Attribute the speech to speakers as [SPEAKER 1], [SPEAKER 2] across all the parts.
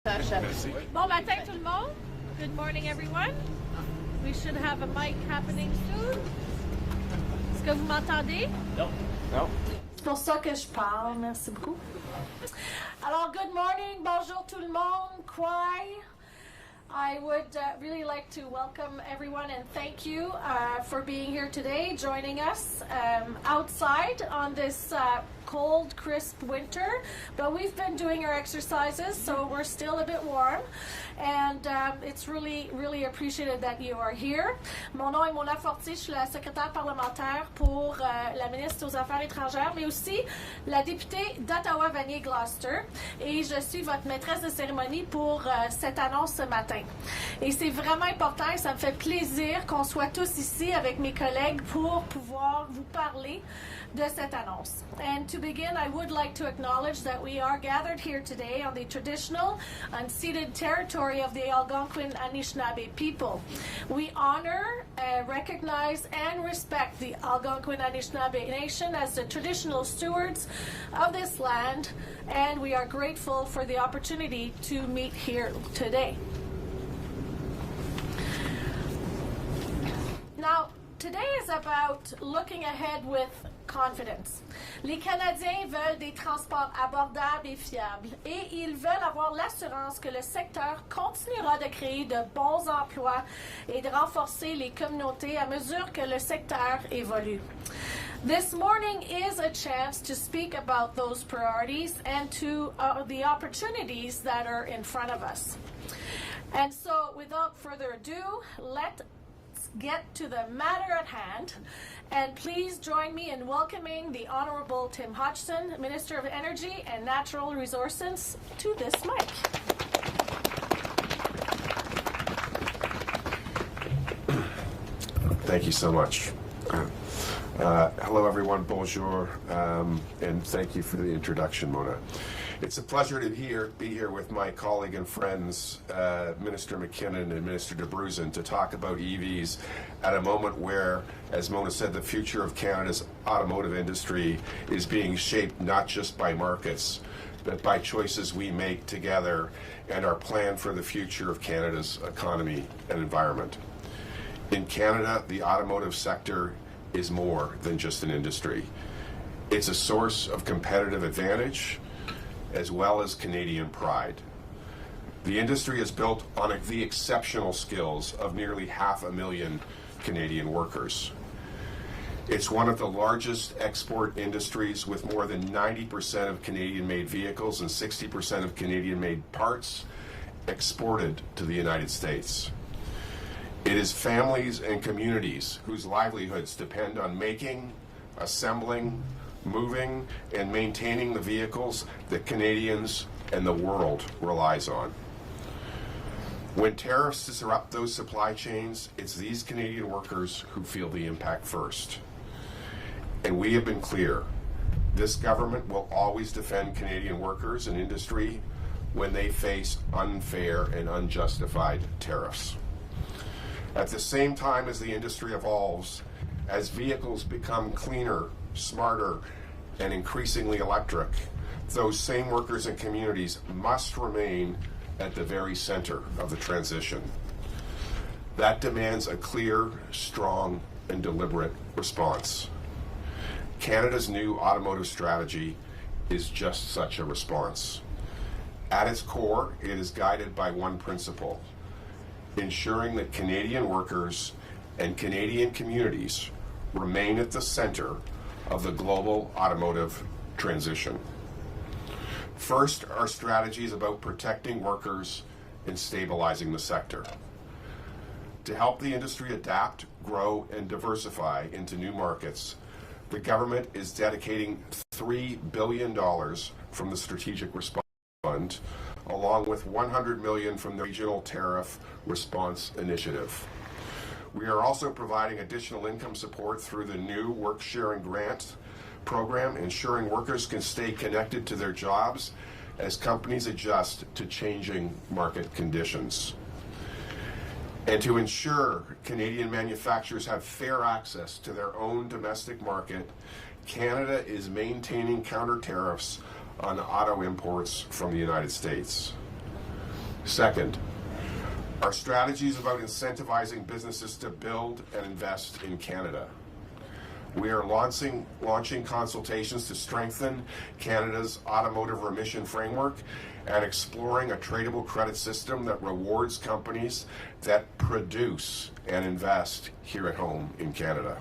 [SPEAKER 1] Bon matin tout le monde. Good morning everyone. We should have a mic happening soon. Est-ce que vous m'entendez?
[SPEAKER 2] Non. Non.
[SPEAKER 1] C'est pour ça que je parle. Merci beaucoup. Alors, good morning. Bonjour tout le monde. Kwai. I would really like to welcome everyone and thank you for being here today, joining us outside on this cold, crisp winter. But we've been doing our exercises, so we're still a bit warm. And it's really, really appreciated that you are here. Mon nom est Mona Fortier, je suis la secrétaire parlementaire pour la ministre aux Affaires étrangères, mais aussi la députée d'Ottawa-Vanier-Gloucester. Et je suis votre maîtresse de cérémonie pour cette annonce ce matin. Et c'est vraiment important et ça me fait plaisir qu'on soit tous ici avec mes collègues pour pouvoir vous parler de cette annonce. And to begin, I would like to acknowledge that we are gathered here today on the traditional, unceded territory of the Algonquin Anishinaabe people. We honor, recognize, and respect the Algonquin Anishinaabe Nation as the traditional stewards of this land, and we are grateful for the opportunity to meet here today. Now, today is about looking ahead with confidence. Les Canadiens veulent des transports abordables et fiables et ils veulent avoir l'assurance que le secteur continuera de créer de bons emplois et de renforcer les communautés à mesure que le secteur évolue. This morning is a chance to speak about those priorities and to the opportunities that are in front of us. And so, without further ado, let's get to the matter at hand. And please join me in welcoming the Honorable Tim Hodgson, Minister of Energy and Natural Resources, to this mic.
[SPEAKER 3] Thank you so much. Hello, everyone. Bonjour, and thank you for the introduction, Mona. It's a pleasure to be here with my colleague and friends, Minister MacKinnon and Minister Dabrusin, to talk about EVs at a moment where, as Mona said, the future of Canada's automotive industry is being shaped not just by markets, but by choices we make together and our plan for the future of Canada's economy and environment. In Canada, the automotive sector is more than just an industry. It's a source of competitive advantage, as well as Canadian pride. The industry is built on the exceptional skills of nearly 500,000 Canadian workers. It's one of the largest export industries, with more than 90% of Canadian-made vehicles and 60% of Canadian-made parts exported to the United States. It is families and communities whose livelihoods depend on making, assembling, moving, and maintaining the vehicles that Canadians and the world relies on. When tariffs disrupt those supply chains, it's these Canadian workers who feel the impact first. And we have been clear, this government will always defend Canadian workers and industry when they face unfair and unjustified tariffs. At the same time as the industry evolves, as vehicles become cleaner, smarter, and increasingly electric, those same workers and communities must remain at the very center of the transition. That demands a clear, strong, and deliberate response. Canada's new automotive strategy is just such a response. At its core, it is guided by one principle: ensuring that Canadian workers and Canadian communities remain at the center of the global automotive transition. First, our strategy is about protecting workers and stabilizing the sector. To help the industry adapt, grow, and diversify into new markets, the government is dedicating $3 billion from the Strategic Response Fund, along with $100 million from the Regional Tariff Response Initiative. We are also providing additional income support through the new work-sharing grant program, ensuring workers can stay connected to their jobs as companies adjust to changing market conditions. And to ensure Canadian manufacturers have fair access to their own domestic market, Canada is maintaining counter tariffs on auto imports from the United States. Second, our strategy is about incentivizing businesses to build and invest in Canada. We are launching consultations to strengthen Canada's automotive emission framework and exploring a tradable credit system that rewards companies that produce and invest here at home in Canada.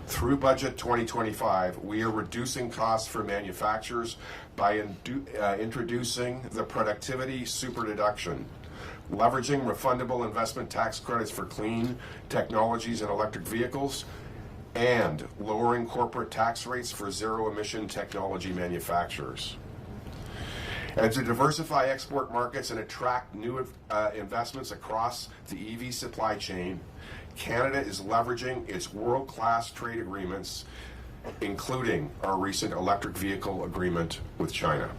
[SPEAKER 3] Through Budget 2025, we are reducing costs for manufacturers by introducing the productivity super deduction, leveraging refundable investment tax credits for clean technologies and electric vehicles, and lowering corporate tax rates for zero-emission technology manufacturers. And to diversify export markets and attract new investments across the EV supply chain, Canada is leveraging its world-class trade agreements, including our recent electric vehicle agreement with China.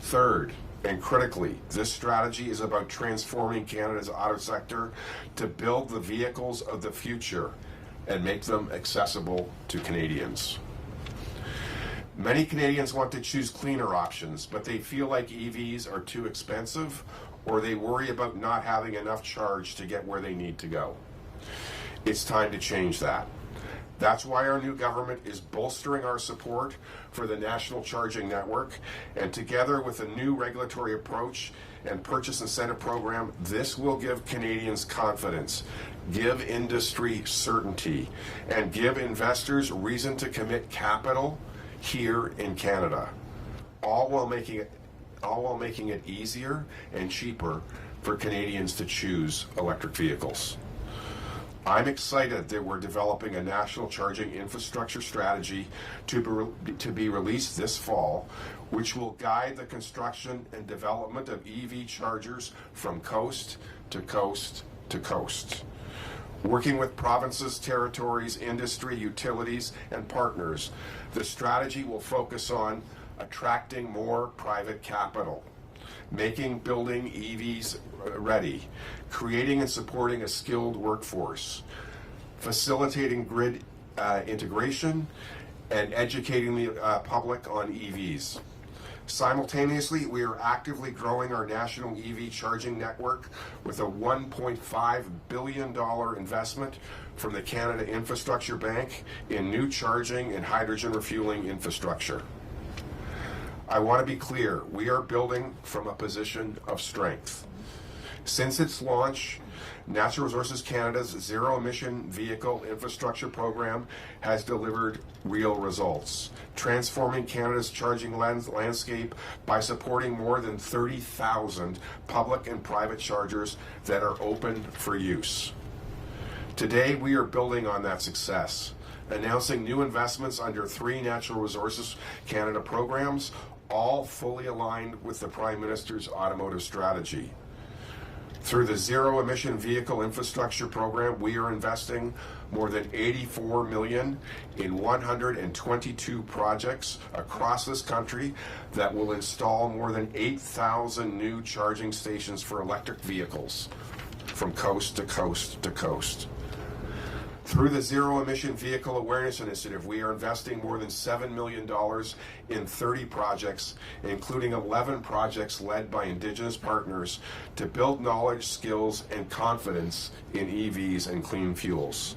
[SPEAKER 3] Third, and critically, this strategy is about transforming Canada's auto sector to build the vehicles of the future and make them accessible to Canadians. Many Canadians want to choose cleaner options, but they feel like EVs are too expensive, or they worry about not having enough charge to get where they need to go. It's time to change that. That's why our new government is bolstering our support for the National Charging Network, and together with a new regulatory approach and purchase incentive program, this will give Canadians confidence, give industry certainty, and give investors reason to commit capital here in Canada, all while making it easier and cheaper for Canadians to choose electric vehicles. I'm excited that we're developing a national charging infrastructure strategy to be released this fall, which will guide the construction and development of EV chargers from coast to coast to coast. Working with provinces, territories, industry, utilities, and partners, the strategy will focus on attracting more private capital, making building EVs ready, creating and supporting a skilled workforce, facilitating grid integration, and educating the public on EVs. Simultaneously, we are actively growing our national EV charging network with a $1.5 billion investment from the Canada Infrastructure Bank in new charging and hydrogen refueling infrastructure. I want to be clear, we are building from a position of strength. Since its launch, Natural Resources Canada's zero-emission vehicle infrastructure program has delivered real results, transforming Canada's charging landscape by supporting more than 30,000 public and private chargers that are open for use. Today, we are building on that success, announcing new investments under 3 Natural Resources Canada programs, all fully aligned with the Prime Minister's automotive strategy. Through the Zero Emission Vehicle Infrastructure Program, we are investing more than $84 million in 122 projects across this country that will install more than 8,000 new charging stations for electric vehicles from coast to coast to coast. Through the Zero Emission Vehicle Awareness Initiative, we are investing more than $7 million in 30 projects, including 11 projects led by Indigenous partners to build knowledge, skills, and confidence in EVs and clean fuels.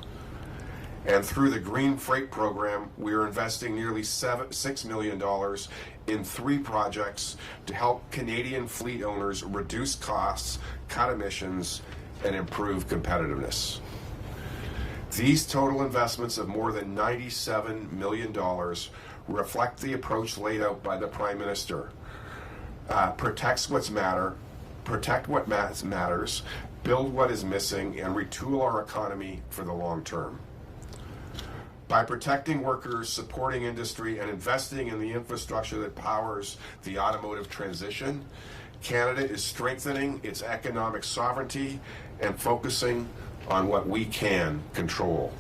[SPEAKER 3] And through the Green Freight Program, we are investing nearly $6 million in 3 projects to help Canadian fleet owners reduce costs, cut emissions, and improve competitiveness. These total investments of more than $97 million reflect the approach laid out by the Prime Minister. Protect what matters, build what is missing, and retool our economy for the long term. By protecting workers, supporting industry, and investing in the infrastructure that powers the automotive transition, Canada is strengthening its economic sovereignty and focusing on what we can control.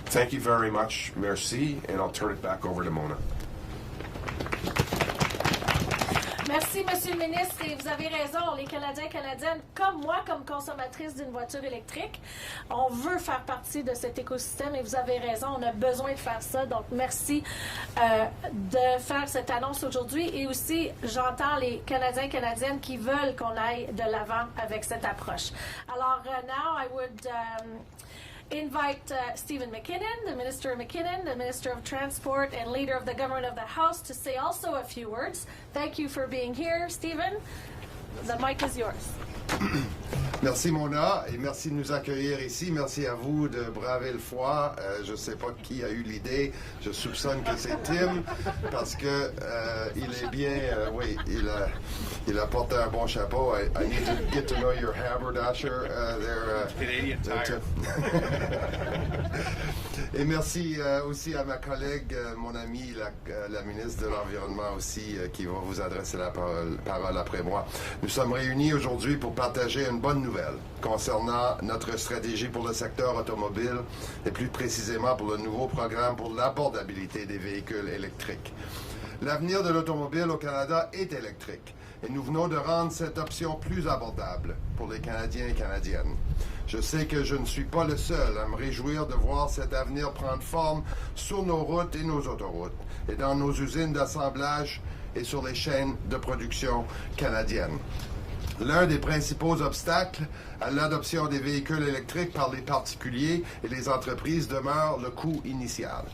[SPEAKER 3] Thank you very much, merci, and I'll turn it back over to Mona.
[SPEAKER 1] Merci, Monsieur le ministre. Et vous avez raison, les Canadiens et Canadiennes, comme moi, comme consommatrice d'une voiture électrique, on veut faire partie de cet écosystème et vous avez raison, on a besoin de faire ça. Donc, merci de faire cette annonce aujourd'hui. Et aussi, j'entends les Canadiens et Canadiennes qui veulent qu'on aille de l'avant avec cette approche. Alors, now I would invite Stephen MacKinnon, the Minister of MacKinnon, the Minister of Transport and Leader of the Government of the House, to say also a few words. Thank you for being here, Stephen. The mic is yours.
[SPEAKER 2] Merci Mona et merci de nous accueillir ici. Merci à vous de braver le froid. Je ne sais pas qui a eu l'idée. Je soupçonne que c'est Tim parce que il est bien. Oui, il a porté un bon chapeau. I need to get to know your haberdasher there.
[SPEAKER 3] Canadian Tire.
[SPEAKER 2] Et merci aussi à ma collègue, mon amie, la ministre de l'Environnement aussi, qui va vous adresser la parole après moi. Nous sommes réunis aujourd'hui pour partager une bonne nouvelle concernant notre stratégie pour le secteur automobile et plus précisément pour le nouveau programme pour l'abordabilité des véhicules électriques. L'avenir de l'automobile au Canada est électrique et nous venons de rendre cette option plus abordable pour les Canadiens et Canadiennes. Je sais que je ne suis pas le seul à me réjouir de voir cet avenir prendre forme sur nos routes et nos autoroutes, et dans nos usines d'assemblage et sur les chaînes de production canadiennes. L'un des principaux obstacles à l'adoption des véhicules électriques par les particuliers et les entreprises demeure le coût initial.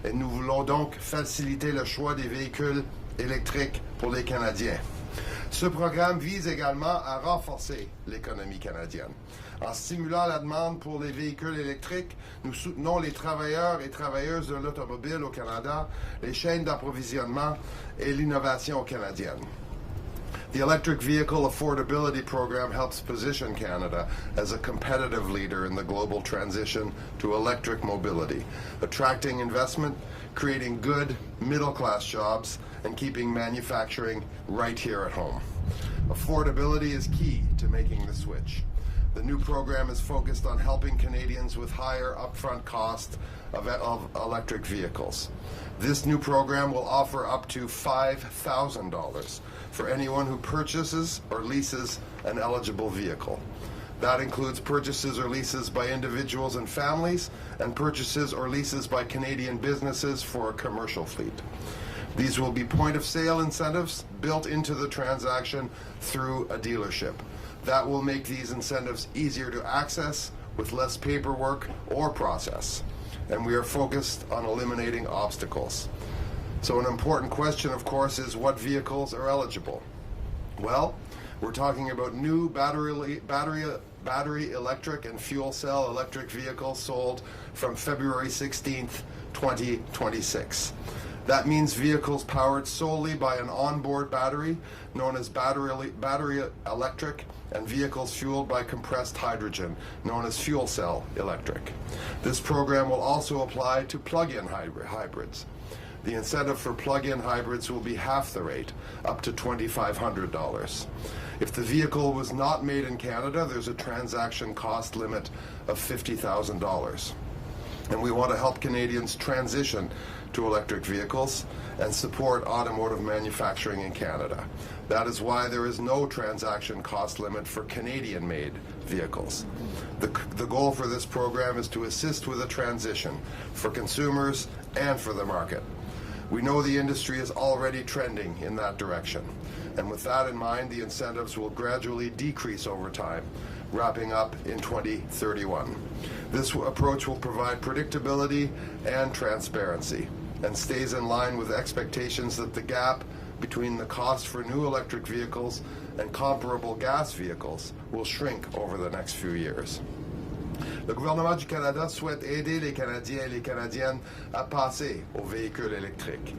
[SPEAKER 2] Et nous voulons donc faciliter le choix des véhicules électriques pour les Canadiens. Ce programme vise également à renforcer l'économie canadienne. En stimulant la demande pour les véhicules électriques, nous soutenons les travailleurs et travailleuses de l'automobile au Canada, les chaînes d'approvisionnement et l'innovation canadienne. The Electric Vehicle Affordability Program helps position Canada as a competitive leader in the global transition to electric mobility, attracting investment, creating good middle-class jobs, and keeping manufacturing right here at home. Affordability is key to making the switch. The new program is focused on helping Canadians with higher upfront cost of electric vehicles. This new program will offer up to $5,000 for anyone who purchases or leases an eligible vehicle. That includes purchases or leases by individuals and families, and purchases or leases by Canadian businesses for a commercial fleet. These will be point-of-sale incentives built into the transaction through a dealership. That will make these incentives easier to access with less paperwork or process. And we are focused on eliminating obstacles. So an important question, of course, is what vehicles are eligible? Well, we're talking about new battery electric and fuel cell electric vehicles sold from February 16th, 2026. That means vehicles powered solely by an onboard battery, known as battery electric, and vehicles fueled by compressed hydrogen, known as fuel cell electric. This program will also apply to plug-in hybrids. The incentive for plug-in hybrids will be half the rate, up to $2,500. If the vehicle was not made in Canada, there's a transaction cost limit of $50,000. And we want to help Canadians transition to electric vehicles and support automotive manufacturing in Canada. That is why there is no transaction cost limit for Canadian-made vehicles. The goal for this program is to assist with a transition for consumers and for the market. We know the industry is already trending in that direction. And with that in mind, the incentives will gradually decrease over time, wrapping up in 2031. This approach will provide predictability and transparency and stays in line with expectations that the gap between the cost for new electric vehicles and comparable gas vehicles will shrink over the next few years. Le gouvernement du Canada souhaite aider les Canadiens et les Canadiennes à passer aux véhicules électriques.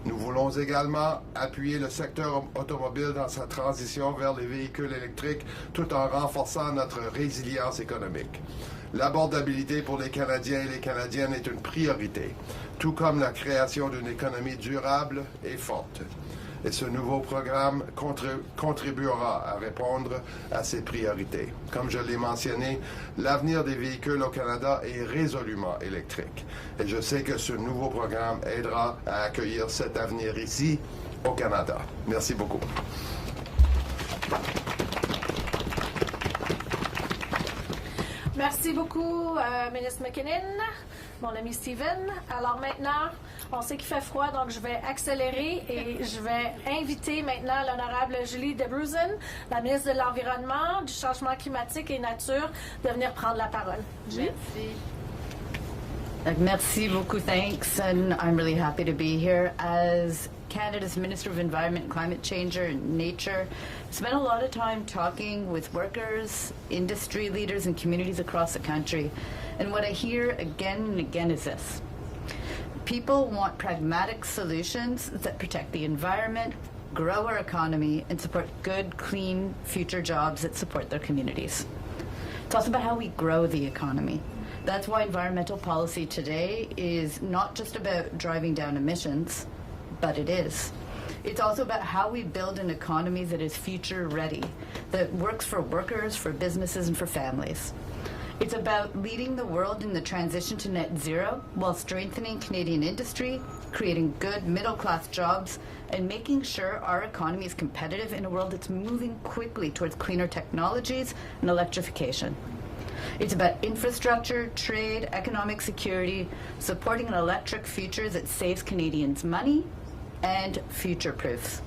[SPEAKER 2] Nous voulons également appuyer le secteur automobile dans sa transition vers les véhicules électriques tout en renforçant notre résilience économique. L'abordabilité pour les Canadiens et les Canadiennes est une priorité, tout comme la création d'une économie durable et forte. Et ce nouveau programme contribuera à répondre à ces priorités. Comme je l'ai mentionné, l'avenir des véhicules au Canada est résolument électrique. Et je sais que ce nouveau programme aidera à accueillir cet avenir ici, au Canada. Merci beaucoup.
[SPEAKER 1] Merci beaucoup, ministre MacKinnon, mon ami Steven. Alors maintenant, on sait qu'il fait froid, donc je vais accélérer et je vais inviter maintenant l'honorable Julie Dabrusin, la ministre de l'Environnement, du Changement climatique et Nature, de venir prendre la parole. Julie?
[SPEAKER 4] Merci beaucoup, thanks, and I'm really happy to be here. As Canada's Minister of Environment, Climate Change and Nature, spent a lot of time talking with workers, industry leaders, and communities across the country. And what I hear again and again is this. People want pragmatic solutions that protect the environment, grow our economy, and support good, clean future jobs that support their communities. It's also about how we grow the economy. That's why environmental policy today is not just about driving down emissions, but it is. It's also about how we build an economy that is future ready, that works for workers, for businesses, and for families. It's about leading the world in the transition to net zero while strengthening Canadian industry, creating good middle-class jobs, and making sure our economy is competitive in a world that's moving quickly towards cleaner technologies and electrification. It's about infrastructure, trade, economic security, supporting an electric future that saves Canadians money and future-proofs.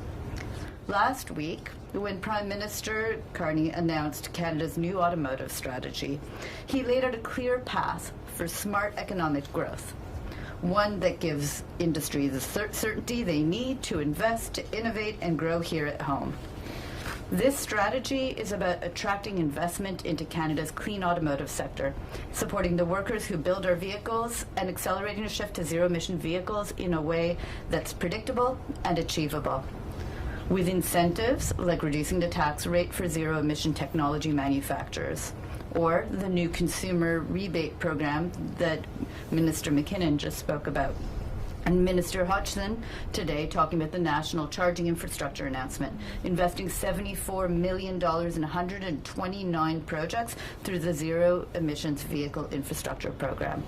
[SPEAKER 4] Last week, when Prime Minister Carney announced Canada's new automotive strategy, he laid out a clear path for smart economic growth, one that gives industry the certainty they need to invest, to innovate, and grow here at home. This strategy is about attracting investment into Canada's clean automotive sector, supporting the workers who build our vehicles, and accelerating a shift to zero-emission vehicles in a way that's predictable and achievable, with incentives like reducing the tax rate for zero-emission technology manufacturers, or the new consumer rebate program that Minister MacKinnon just spoke about. And Minister Hodgson today talking about the national charging infrastructure announcement, investing $74 million in 129 projects through the Zero Emissions Vehicle Infrastructure Program.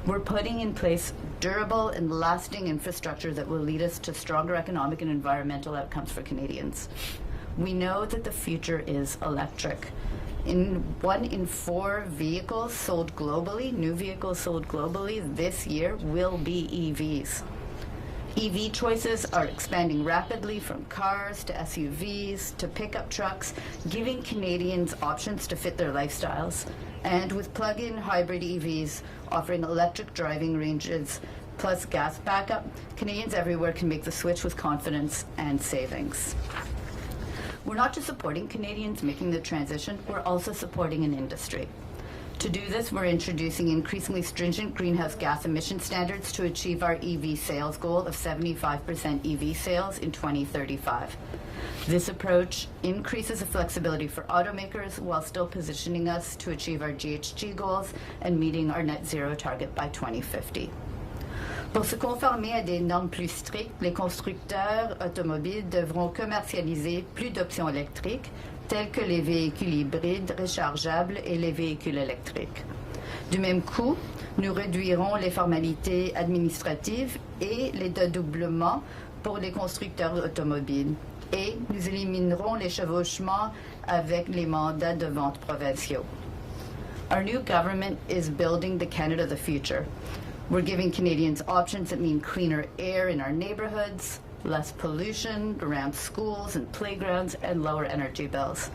[SPEAKER 4] We're putting in place durable and lasting infrastructure that will lead us to stronger economic and environmental outcomes for Canadians. We know that the future is electric. 1 in 4 vehicles sold globally, new vehicles sold globally this year, will be EVs. EV choices are expanding rapidly from cars to SUVs to pickup trucks, giving Canadians options to fit their lifestyles. And with plug-in hybrid EVs offering electric driving ranges plus gas backup, Canadians everywhere can make the switch with confidence and savings. We're not just supporting Canadians making the transition, we're also supporting an industry. To do this, we're introducing increasingly stringent greenhouse gas emission standards to achieve our EV sales goal of 75% EV sales in 2035. This approach increases the flexibility for automakers while still positioning us to achieve our GHG goals and meeting our net zero target by 2050. Pour se conformer à des normes plus strictes, les constructeurs automobiles devront commercialiser plus d'options électriques, telles que les véhicules hybrides rechargeables et les véhicules électriques. Du même coup, nous réduirons les formalités administratives et les dédoublements pour les constructeurs automobiles. Et nous éliminerons les chevauchements avec les mandats de vente provinciaux. Our new government is building the Canada of the future. We're giving Canadians options that mean cleaner air in our neighborhoods, less pollution around schools and playgrounds, and lower energy bills.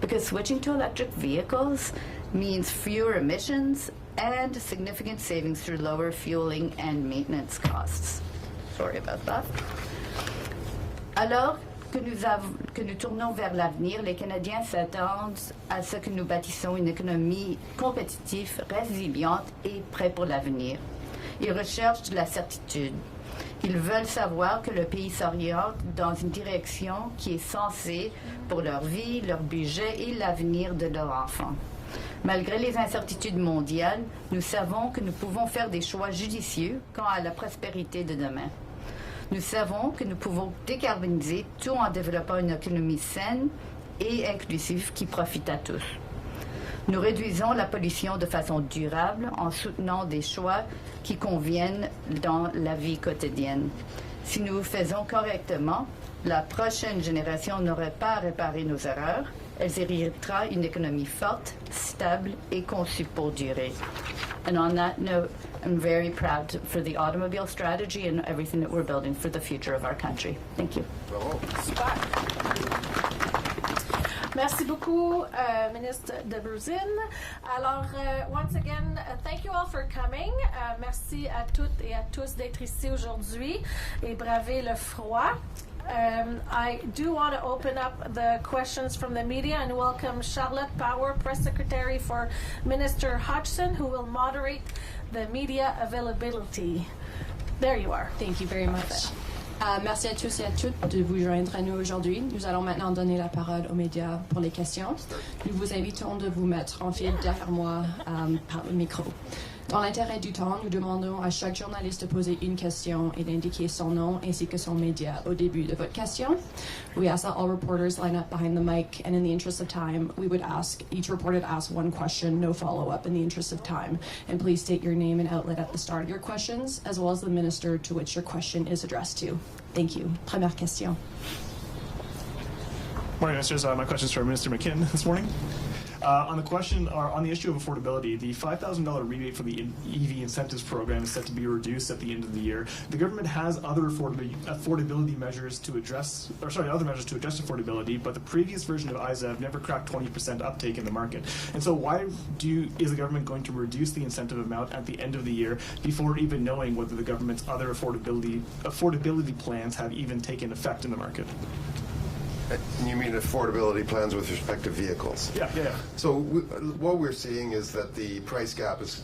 [SPEAKER 4] Because switching to electric vehicles means fewer emissions and significant savings through lower fueling and maintenance costs. Sorry about that. Alors que nous tournons vers l'avenir, les Canadiens s'attendent à ce que nous bâtissons une économie compétitive, résiliente et prête pour l'avenir. Ils recherchent de la certitude. Ils veulent savoir que le pays s'oriente dans une direction qui est censée pour leur vie, leur budget et l'avenir de leurs enfants. Malgré les incertitudes mondiales, nous savons que nous pouvons faire des choix judicieux quant à la prospérité de demain. Nous savons que nous pouvons décarboniser tout en développant une économie saine et inclusive qui profite à tous. Nous réduisons la pollution de façon durable en soutenant des choix qui conviennent dans la vie quotidienne. Si nous faisons correctement, la prochaine génération n'aurait pas réparé nos erreurs. Elle héritera une économie forte, stable et conçue pour durer. And on that note, I'm very proud for the automobile strategy and everything that we're building for the future of our country. Thank you.
[SPEAKER 2] Bravo.
[SPEAKER 1] Super. Merci beaucoup, Ministre Dabrusin. Alors, once again, thank you all for coming. Merci à toutes et à tous d'être ici aujourd'hui et braver le froid. I do want to open up the questions from the media and welcome Charlotte Power, Press Secretary for Minister Hodgson, who will moderate the media availability. There you are.
[SPEAKER 5] Thank you very much. Merci à tous et à toutes de vous joindre à nous aujourd'hui. Nous allons maintenant donner la parole aux médias pour les questions. Nous vous invitons de vous mettre en file derrière moi par le micro. Dans l'intérêt du temps, nous demandons à chaque journaliste de poser une question et d'indiquer son nom ainsi que son média au début de votre question. We ask that all reporters line up behind the mic, and in the interest of time, we would ask each reporter to ask one question, no follow-up in the interest of time. And please state your name and outlet at the start of your questions, as well as the minister to which your question is addressed to. Thank you. Première question.
[SPEAKER 6] Morning, Ministers. My question is for Minister MacKinnon this morning. On the question, or on the issue of affordability, the $5,000 rebate for the EV incentives program is set to be reduced at the end of the year. The government has other affordability measures to address, other measures to address affordability, but the previous version of ISEV never cracked 20% uptake in the market. And so, why is the government going to reduce the incentive amount at the end of the year before even knowing whether the government's other affordability plans have even taken effect in the market?
[SPEAKER 2] You mean affordability plans with respect to vehicles?
[SPEAKER 6] Yeah.
[SPEAKER 2] So what we're seeing is that the price gap is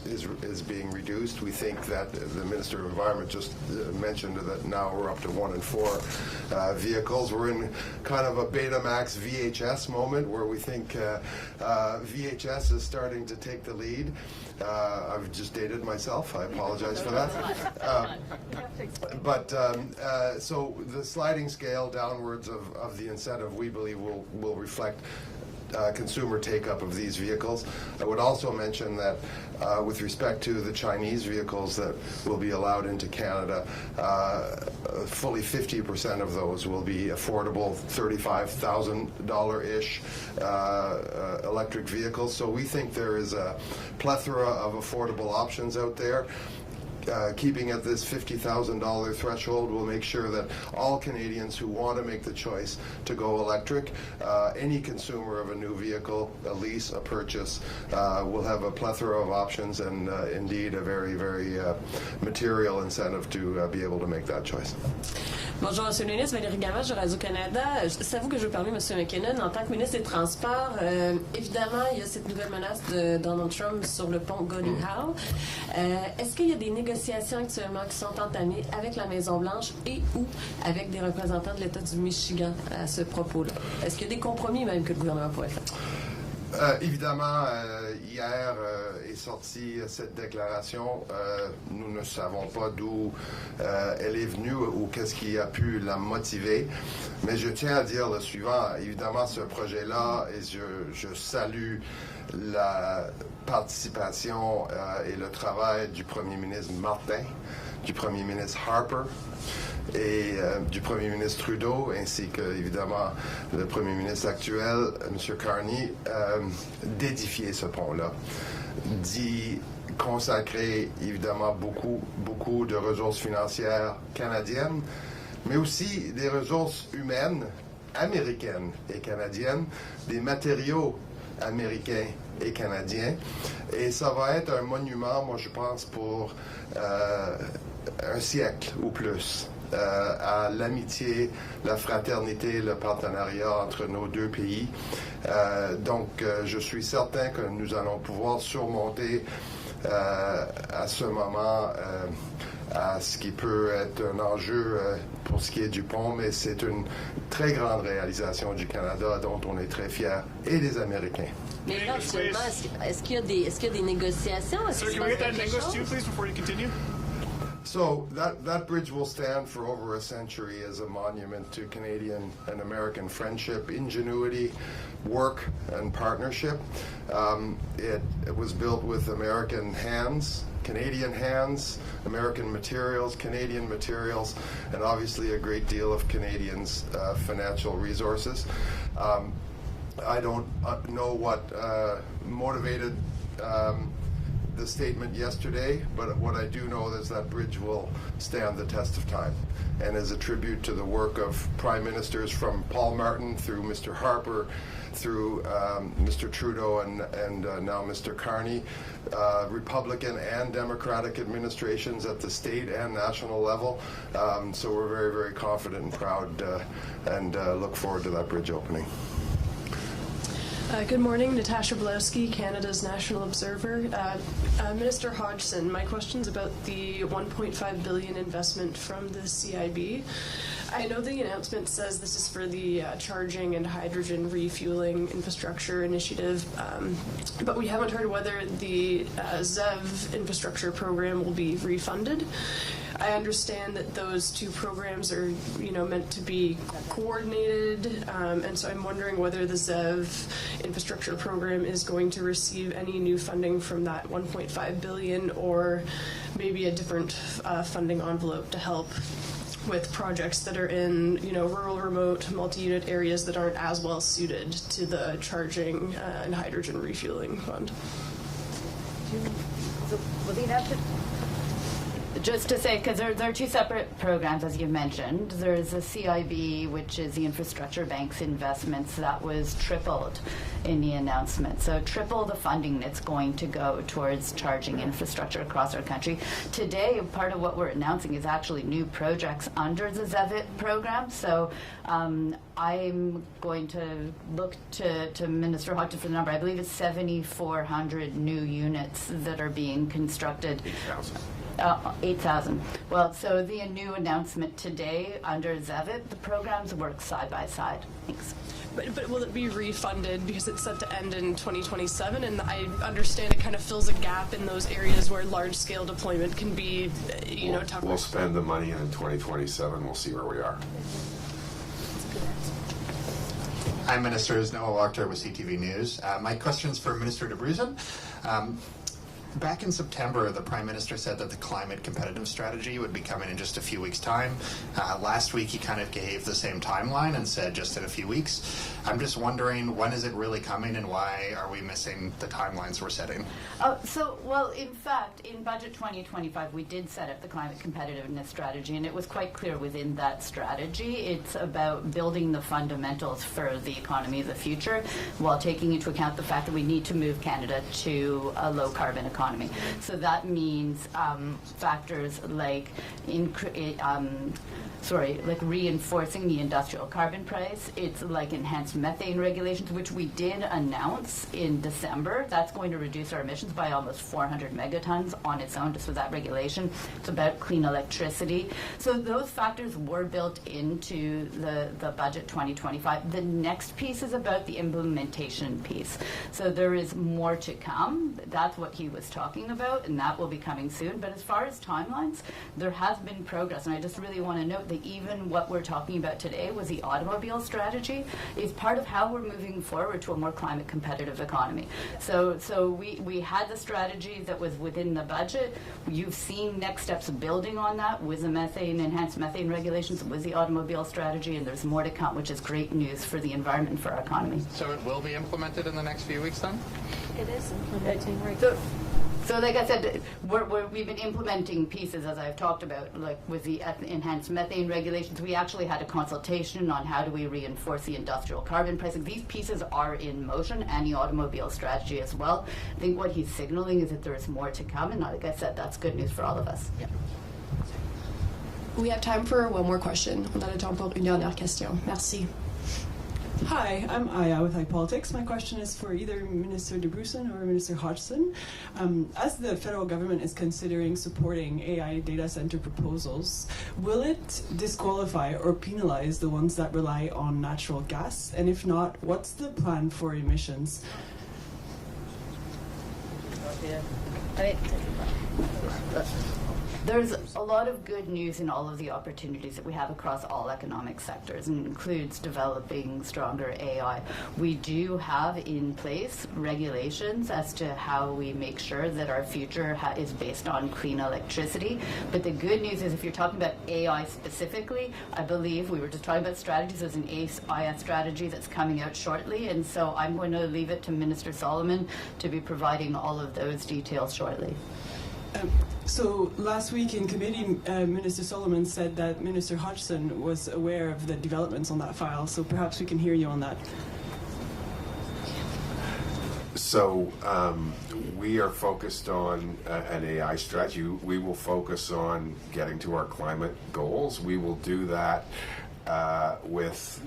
[SPEAKER 2] being reduced. We think that the Minister of Environment just mentioned that now we're up to 1 in 4 vehicles. We're in kind of a Betamax VHS moment where we think VHS is starting to take the lead. I've just dated myself. I apologize for that. So the sliding scale downwards of the incentive, we believe, will reflect consumer take-up of these vehicles. I would also mention that with respect to the Chinese vehicles that will be allowed into Canada, fully 50% of those will be affordable, $35,000-ish electric vehicles. So we think there is a plethora of affordable options out there. Keeping at this $50,000 threshold will make sure that all Canadians who want to make the choice to go electric, any consumer of a new vehicle, a lease, a purchase, will have a plethora of options and indeed a very, very material incentive to be able to make that choice.
[SPEAKER 7] Bonjour, M. le ministre. Valérie Gamache de Radio-Canada. C'est à vous que je veux parler, M. MacKinnon. En tant que ministre des Transports, évidemment, il y a cette nouvelle menace de Donald Trump sur le pont Gordie Howe. Est-ce qu'il y a des négociations actuellement qui sont entamées avec la Maison-Blanche et ou avec des représentants de l'État du Michigan à ce propos-là? Est-ce qu'il y a des compromis même que le gouvernement pourrait faire?
[SPEAKER 2] Évidemment, hier est sortie cette déclaration. Nous ne savons pas d'où elle est venue ou qu'est-ce qui a pu la motiver. Mais je tiens à dire le suivant. Évidemment, ce projet-là, et je salue la participation et le travail du premier ministre Martin, du premier ministre Harper et du premier ministre Trudeau, ainsi que, évidemment, le premier ministre actuel, M. Carney, d'édifier ce pont-là, d'y consacrer, évidemment, beaucoup de ressources financières canadiennes, mais aussi des ressources humaines américaines et canadiennes, des matériaux américains et canadiens. Et ça va être un monument, moi je pense, pour un siècle ou plus. À l'amitié, la fraternité, le partenariat entre nos deux pays. Donc, je suis certain que nous allons pouvoir surmonter à ce moment à ce qui peut être un enjeu pour ce qui est du pont, mais c'est une très grande réalisation du Canada dont on est très fiers, et des Américains.
[SPEAKER 7] Mais là, actuellement, est-ce qu'il y a des négociations?
[SPEAKER 6] Sir, can we get that in English too, please, before you continue?
[SPEAKER 2] So that bridge will stand for over a century as a monument to Canadian and American friendship, ingenuity, work, and partnership. It was built with American hands, Canadian hands, American materials, Canadian materials, and obviously a great deal of Canadians' financial resources. I don't know what motivated the statement yesterday, but what I do know is that bridge will stand the test of time, and is a tribute to the work of prime ministers from Paul Martin through Mr. Harper, through Mr. Trudeau and now Mr. Carney, Republican and Democratic administrations at the state and national level. So we're very, very confident and proud and look forward to that bridge opening.
[SPEAKER 8] Good morning, Natasha Blowski, Canada's National Observer. Minister Hodgson, my question's about the $1.5 billion investment from the CIB. I know the announcement says this is for the charging and hydrogen refueling infrastructure initiative, but we haven't heard whether the ZEV infrastructure program will be refunded. I understand that those two programs are, meant to be coordinated, and so I'm wondering whether the ZEV infrastructure program is going to receive any new funding from that $1.5 billion, or maybe a different funding envelope to help with projects that are in, rural, remote, multi-unit areas that aren't as well suited to the charging and hydrogen refueling fund.
[SPEAKER 4] Just to say, because there are two separate programs, as you mentioned. There's the CIB, which is the Infrastructure Bank's investments, that was tripled in the announcement. So triple the funding that's going to go towards charging infrastructure across our country. Today, part of what we're announcing is actually new projects under the ZEVIT program. So I'm going to look to Minister Hodgson for the number. I believe it's 7,400 new units that are being constructed. 8,000. Well, so the new announcement today under ZEVIT, the programs work side by side. Thanks.
[SPEAKER 8] But will it be refunded because it's set to end in 2027? And I understand it kind of fills a gap in those areas where large-scale deployment can be, tougher.
[SPEAKER 3] We'll spend the money in 2027. We'll see where we are.
[SPEAKER 9] Hi, Ministers. Noah Wachter with CTV News. My question's for Minister Dabrusin. Back in September, the Prime Minister said that the climate competitive strategy would be coming in just a few weeks' time. Last week, he kind of gave the same timeline and said just in a few weeks. I'm just wondering, when is it really coming, and why are we missing the timelines we're setting?
[SPEAKER 4] Well, in fact, in Budget 2025, we did set up the climate competitiveness strategy, and it was quite clear within that strategy. It's about building the fundamentals for the economy of the future while taking into account the fact that we need to move Canada to a low-carbon economy. So that means factors like reinforcing the industrial carbon price. It's like enhanced methane regulations, which we did announce in December. That's going to reduce our emissions by almost 400 megatons on its own, just with that regulation. It's about clean electricity. So those factors were built into the budget 2025. The next piece is about the implementation piece. So there is more to come. That's what he was talking about, and that will be coming soon. But as far as timelines, there has been progress, and I just really want to note that even what we're talking about today was the automobile strategy is part of how we're moving forward to a more climate competitive economy. So we had the strategy that was within the budget. You've seen next steps building on that with the enhanced methane regulations, with the automobile strategy, and there's more to come, which is great news for the environment and for our economy.
[SPEAKER 10] So it will be implemented in the next few weeks then?
[SPEAKER 5] It is implementing right
[SPEAKER 4] So like I said, we've been implementing pieces, as I've talked about, like with the enhanced methane regulations. We actually had a consultation on how do we reinforce the industrial carbon pricing. These pieces are in motion, and the automobile strategy as well. I think what he's signaling is that there is more to come, and like I said, that's good news for all of us.
[SPEAKER 5] Yeah.
[SPEAKER 8] We have time for one more question. On a le temps pour une dernière question. Merci.
[SPEAKER 11] Hi, I'm Aya with iPolitics. My question is for either Minister Dabrusin or Minister Hodgson. As the federal government is considering supporting AI data center proposals, will it disqualify or penalize the ones that rely on natural gas? And if not, what's the plan for emissions?
[SPEAKER 4] There's a lot of good news in all of the opportunities that we have across all economic sectors, and includes developing stronger AI. We do have in place regulations as to how we make sure that our future is based on clean electricity. But the good news is, if you're talking about AI specifically, I believe we were just talking about strategies. There's an AI strategy that's coming out shortly, and so I'm going to leave it to Minister Solomon to be providing all of those details shortly.
[SPEAKER 11] So last week in committee, Minister Solomon said that Minister Hodgson was aware of the developments on that file, so perhaps we can hear you on that.
[SPEAKER 3] So we are focused on an AI strategy. We will focus on getting to our climate goals. We will do that with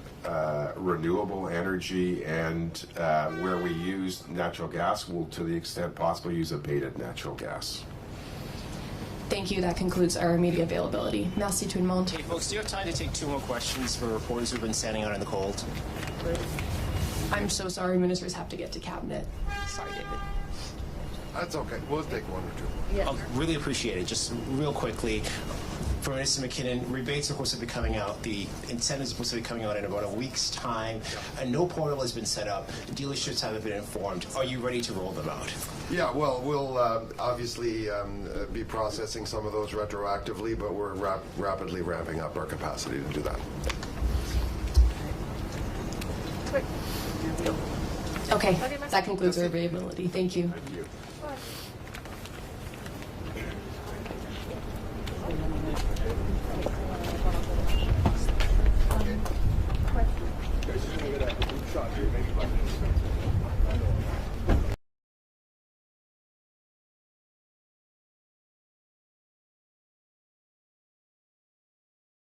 [SPEAKER 3] renewable energy, and where we use natural gas, we'll, to the extent possible, use abated natural gas.
[SPEAKER 5] Thank you. That concludes our media availability. Merci tout le monde.
[SPEAKER 12] Hey, folks, do you have time to take 2 more questions for reporters who've been standing out in the cold?
[SPEAKER 5] I'm so sorry. Ministers have to get to cabinet. Sorry, David.
[SPEAKER 2] That's okay. We'll take 1 or 2.
[SPEAKER 4] Yeah.
[SPEAKER 12] Oh, really appreciate it. Just real quickly, for Minister MacKinnon, rebates are supposed to be coming out. The incentives are supposed to be coming out in about a week's time. And no portal has been set up. Dealerships haven't been informed. Are you ready to roll them out?
[SPEAKER 2] Yeah, well, we'll obviously be processing some of those retroactively, but we're rapidly ramping up our capacity to do that.
[SPEAKER 5] Okay, that concludes our availability. Thank you.
[SPEAKER 3] Thank you.